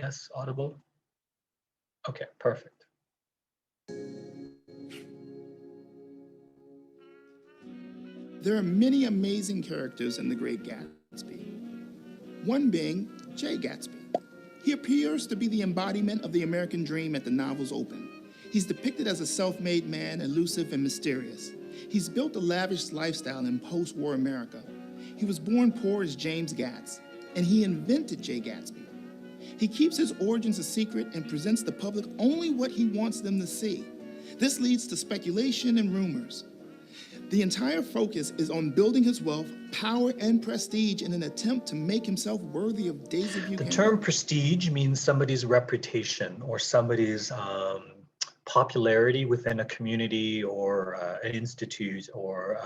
Yes, audible. Okay, perfect. There are many amazing characters in The Great Gatsby, one being Jay Gatsby. He appears to be the embodiment of the American dream at the novel's open. He's depicted as a self-made man, elusive and mysterious. He's built a lavish lifestyle in post-war America. He was born poor as James Gatz, and he invented Jay Gatsby. He keeps his origins a secret and presents the public only what he wants them to see. This leads to speculation and rumors. The entire focus is on building his wealth, power, and prestige in an attempt to make himself worthy of Daisy Buchanan. The term prestige means somebody's reputation or somebody's popularity within a community or an institute or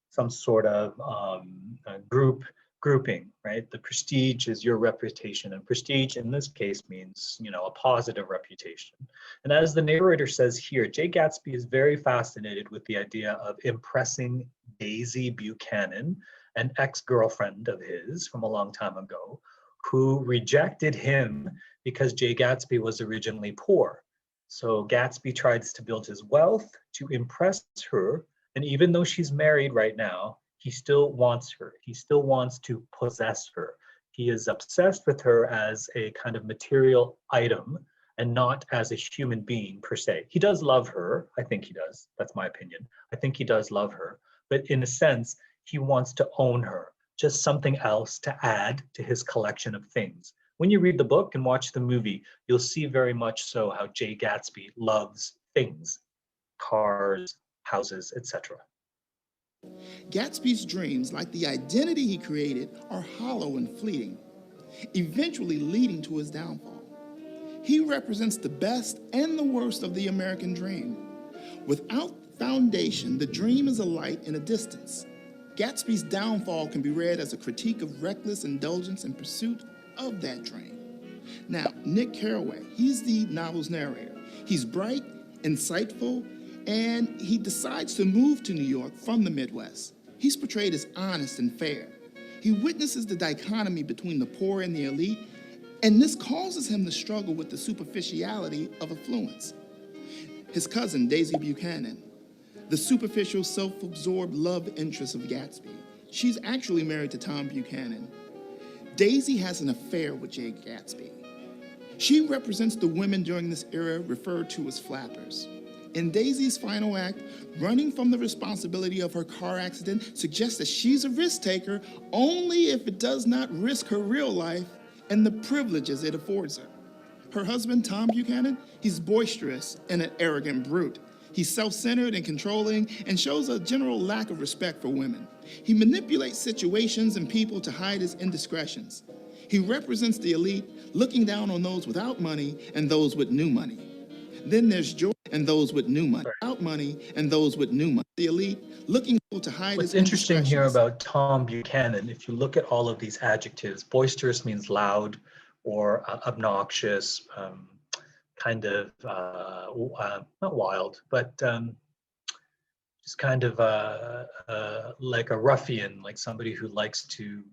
some sort of grouping, right? The prestige is your reputation, and prestige in this case means, a positive reputation. And as the narrator says here, Jay Gatsby is very fascinated with the idea of impressing Daisy Buchanan, an ex-girlfriend of his from a long time ago, who rejected him because Jay Gatsby was originally poor. So Gatsby tries to build his wealth to impress her, and even though she's married right now, he still wants her. He still wants to possess her. He is obsessed with her as a kind of material item and not as a human being per se. He does love her. I think he does. That's my opinion. I think he does love her. But in a sense, he wants to own her, just something else to add to his collection of things. When you read the book and watch the movie, you'll see very much so how Jay Gatsby loves things, cars, houses, etc. Gatsby's dreams, like the identity he created, are hollow and fleeting, eventually leading to his downfall. He represents the best and the worst of the American dream. Without foundation, the dream is a light in a distance. Gatsby's downfall can be read as a critique of reckless indulgence in pursuit of that dream. Now, Nick Carraway, he's the novel's narrator. He's bright, insightful, and he decides to move to New York from the Midwest. He's portrayed as honest and fair. He witnesses the dichotomy between the poor and the elite, and this causes him to struggle with the superficiality of affluence. His cousin, Daisy Buchanan, the superficial, self-absorbed love interest of Gatsby. She's actually married to Tom Buchanan. Daisy has an affair with Jay Gatsby. She represents the women during this era referred to as flappers. In Daisy's final act, running from the responsibility of her car accident suggests that she's a risk taker only if it does not risk her real life and the privileges it affords her. Her husband, Tom Buchanan, he's boisterous and an arrogant brute. He's self-centered and controlling and shows a general lack of respect for women. He manipulates situations and people to hide his indiscretions. He represents the elite, looking down on those without money and those with new money. Then there's George and those with new money, without money and those with new money. The elite looking to hide What's his interesting here about Tom Buchanan, if you look at all of these adjectives, boisterous means loud or obnoxious, kind of, not wild, but just kind of like a ruffian, like somebody who likes to,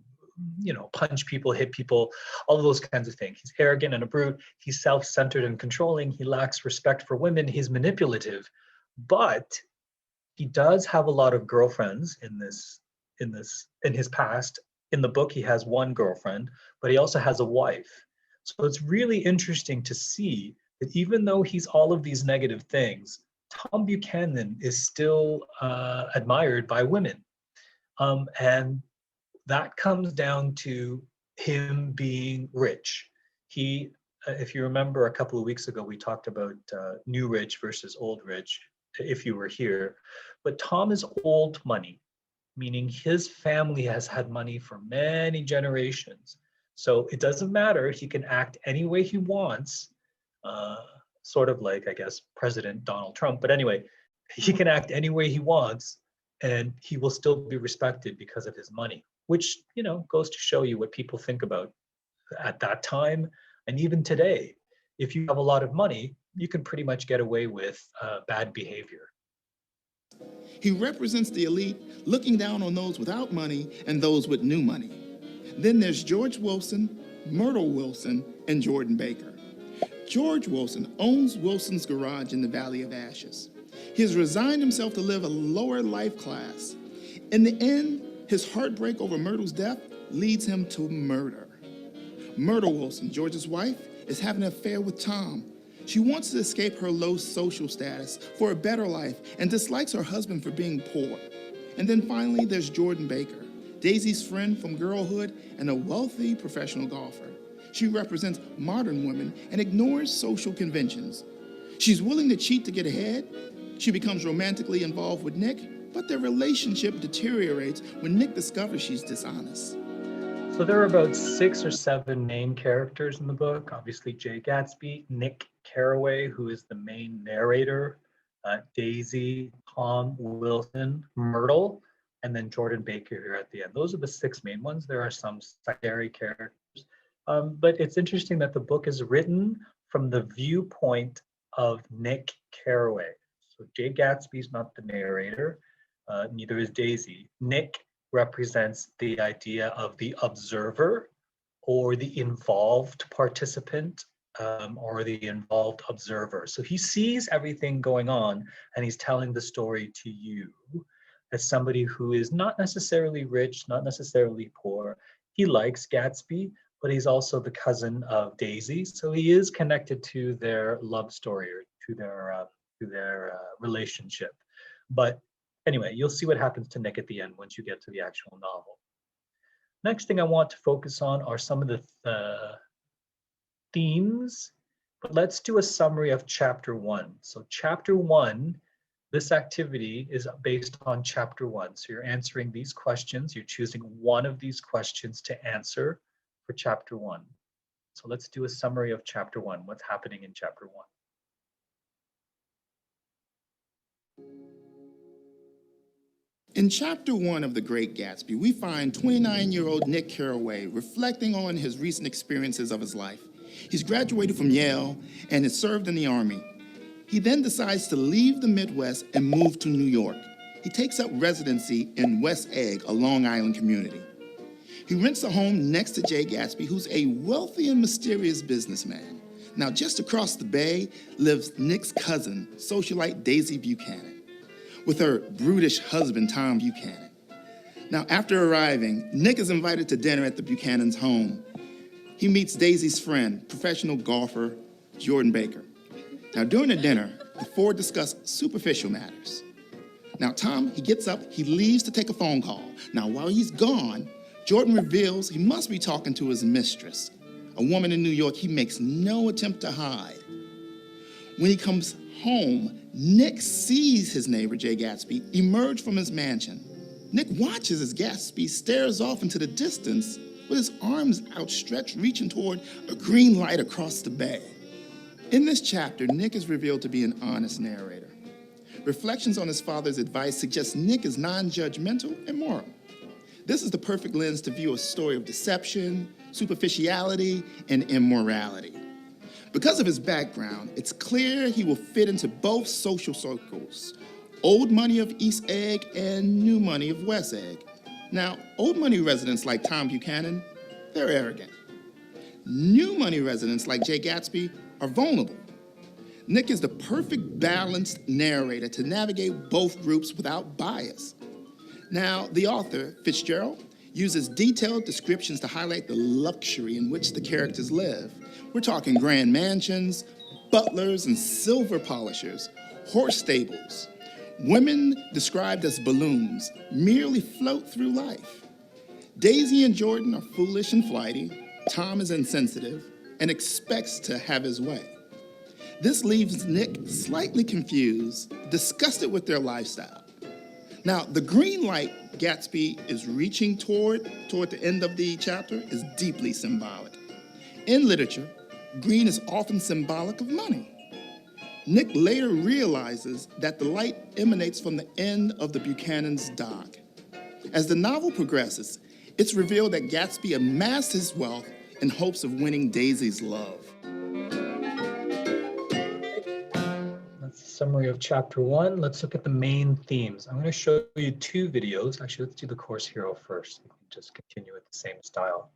punch people, hit people, all of those kinds of things. He's arrogant and a brute. He's self-centered and controlling. He lacks respect for women. He's manipulative, but he does have a lot of girlfriends in his past. In the book, he has one girlfriend, but he also has a wife. So it's really interesting to see that even though he's all of these negative things, Tom Buchanan is still admired by women. And that comes down to him being rich. He, if you remember a couple of weeks ago, we talked about new rich versus old rich, if you were here. But Tom is old money, meaning his family has had money for many generations. So it doesn't matter, he can act any way he wants, sort of like, I guess, President Donald Trump. But anyway, he can act any way he wants and he will still be respected because of his money, which, goes to show you what people think about at that time. And even today, if you have a lot of money, you can pretty much get away with bad behavior. He represents the elite, looking down on those without money and those with new money. Then there's George Wilson, Myrtle Wilson, and Jordan Baker. George Wilson owns Wilson's Garage in the Valley of Ashes. He has resigned himself to live a lower life class. In the end, his heartbreak over Myrtle's death leads him to murder. Myrtle Wilson, George's wife, is having an affair with Tom. She wants to escape her low social status for a better life and dislikes her husband for being poor. And then finally, there's Jordan Baker, Daisy's friend from girlhood and a wealthy professional golfer. She represents modern women and ignores social conventions. She's willing to cheat to get ahead. She becomes romantically involved with Nick, but their relationship deteriorates when Nick discovers she's dishonest. So there are about 6 or 7 main characters in the book. Obviously, Jay Gatsby, Nick Carraway, who is the main narrator, Daisy, Tom Wilson, Myrtle, and then Jordan Baker here at the end. Those are the 6 main ones. There are some secondary characters. But it's interesting that the book is written from the viewpoint of Nick Carraway. So Jay Gatsby's not the narrator, neither is Daisy. Nick represents the idea of the observer or the involved participant or the involved observer. So he sees everything going on and he's telling the story to you as somebody who is not necessarily rich, not necessarily poor. He likes Gatsby, but he's also the cousin of Daisy. So he is connected to their love story or to their relationship. But anyway, you'll see what happens to Nick at the end once you get to the actual novel. Next thing I want to focus on are some of the themes, but let's do a summary of chapter 1. So chapter 1, this activity is based on chapter 1. So you're answering these questions. You're choosing one of these questions to answer for chapter 1. So let's do a summary of chapter 1. What's happening in chapter 1? In chapter 1 of The Great Gatsby, we find 29-year-old Nick Carraway reflecting on his recent experiences of his life. He's graduated from Yale and has served in the Army. He then decides to leave the Midwest and move to New York. He takes up residency in West Egg, a Long Island community. He rents a home next to Jay Gatsby, who's a wealthy and mysterious businessman. Now, just across the bay lives Nick's cousin, socialite Daisy Buchanan, with her brutish husband, Tom Buchanan. Now, after arriving, Nick is invited to dinner at the Buchanan's home. He meets Daisy's friend, professional golfer Jordan Baker. Now, during the dinner, the four discuss superficial matters. Now, Tom, he gets up, he leaves to take a phone call. Now, while he's gone, Jordan reveals he must be talking to his mistress, a woman in New York he makes no attempt to hide. When he comes home, Nick sees his neighbor, Jay Gatsby, emerge from his mansion. Nick watches as Gatsby stares off into the distance with his arms outstretched, reaching toward a green light across the bay. In this chapter, Nick is revealed to be an honest narrator. Reflections on his father's advice suggest Nick is non-judgmental and moral. This is the perfect lens to view a story of deception, superficiality, and immorality. Because of his background, it's clear he will fit into both social circles, old money of East Egg and new money of West Egg. Now, old money residents like Tom Buchanan, they're arrogant. New money residents like Jay Gatsby are vulnerable. Nick is the perfect balanced narrator to navigate both groups without bias. Now, the author, Fitzgerald, uses detailed descriptions to highlight the luxury in which the characters live. We're talking grand mansions, butlers and silver polishers, horse stables. Women described as balloons merely float through life. Daisy and Jordan are foolish and flighty. Tom is insensitive and expects to have his way. This leaves Nick slightly confused, disgusted with their lifestyle. Now, the green light Gatsby is reaching toward the end of the chapter is deeply symbolic. In literature, green is often symbolic of money. Nick later realizes that the light emanates from the end of the Buchanan's dock. As the novel progresses, it's revealed that Gatsby amassed his wealth in hopes of winning Daisy's love. Summary of chapter 1. Let's look at the main themes. I'm going to show you 2 videos. Actually, let's do the course hero first. We can just continue with the same style.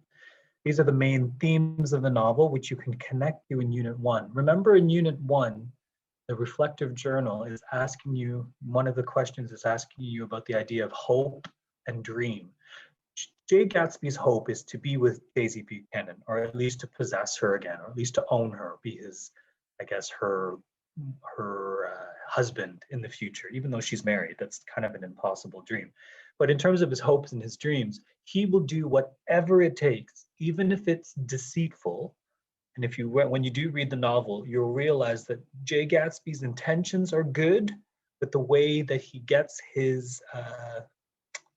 These are the main themes of the novel, which you can connect to in Unit 1. Remember, in Unit 1, the reflective journal is asking you, one of the questions is asking you about the idea of hope and dream. Jay Gatsby's hope is to be with Daisy Buchanan, or at least to possess her again, or at least to own her, be his, I guess, her husband in the future, even though she's married. That's kind of an impossible dream. But in terms of his hopes and his dreams, he will do whatever it takes, even if it's deceitful. And if you, when you do read the novel, you'll realize that Jay Gatsby's intentions are good, but the way that he gets his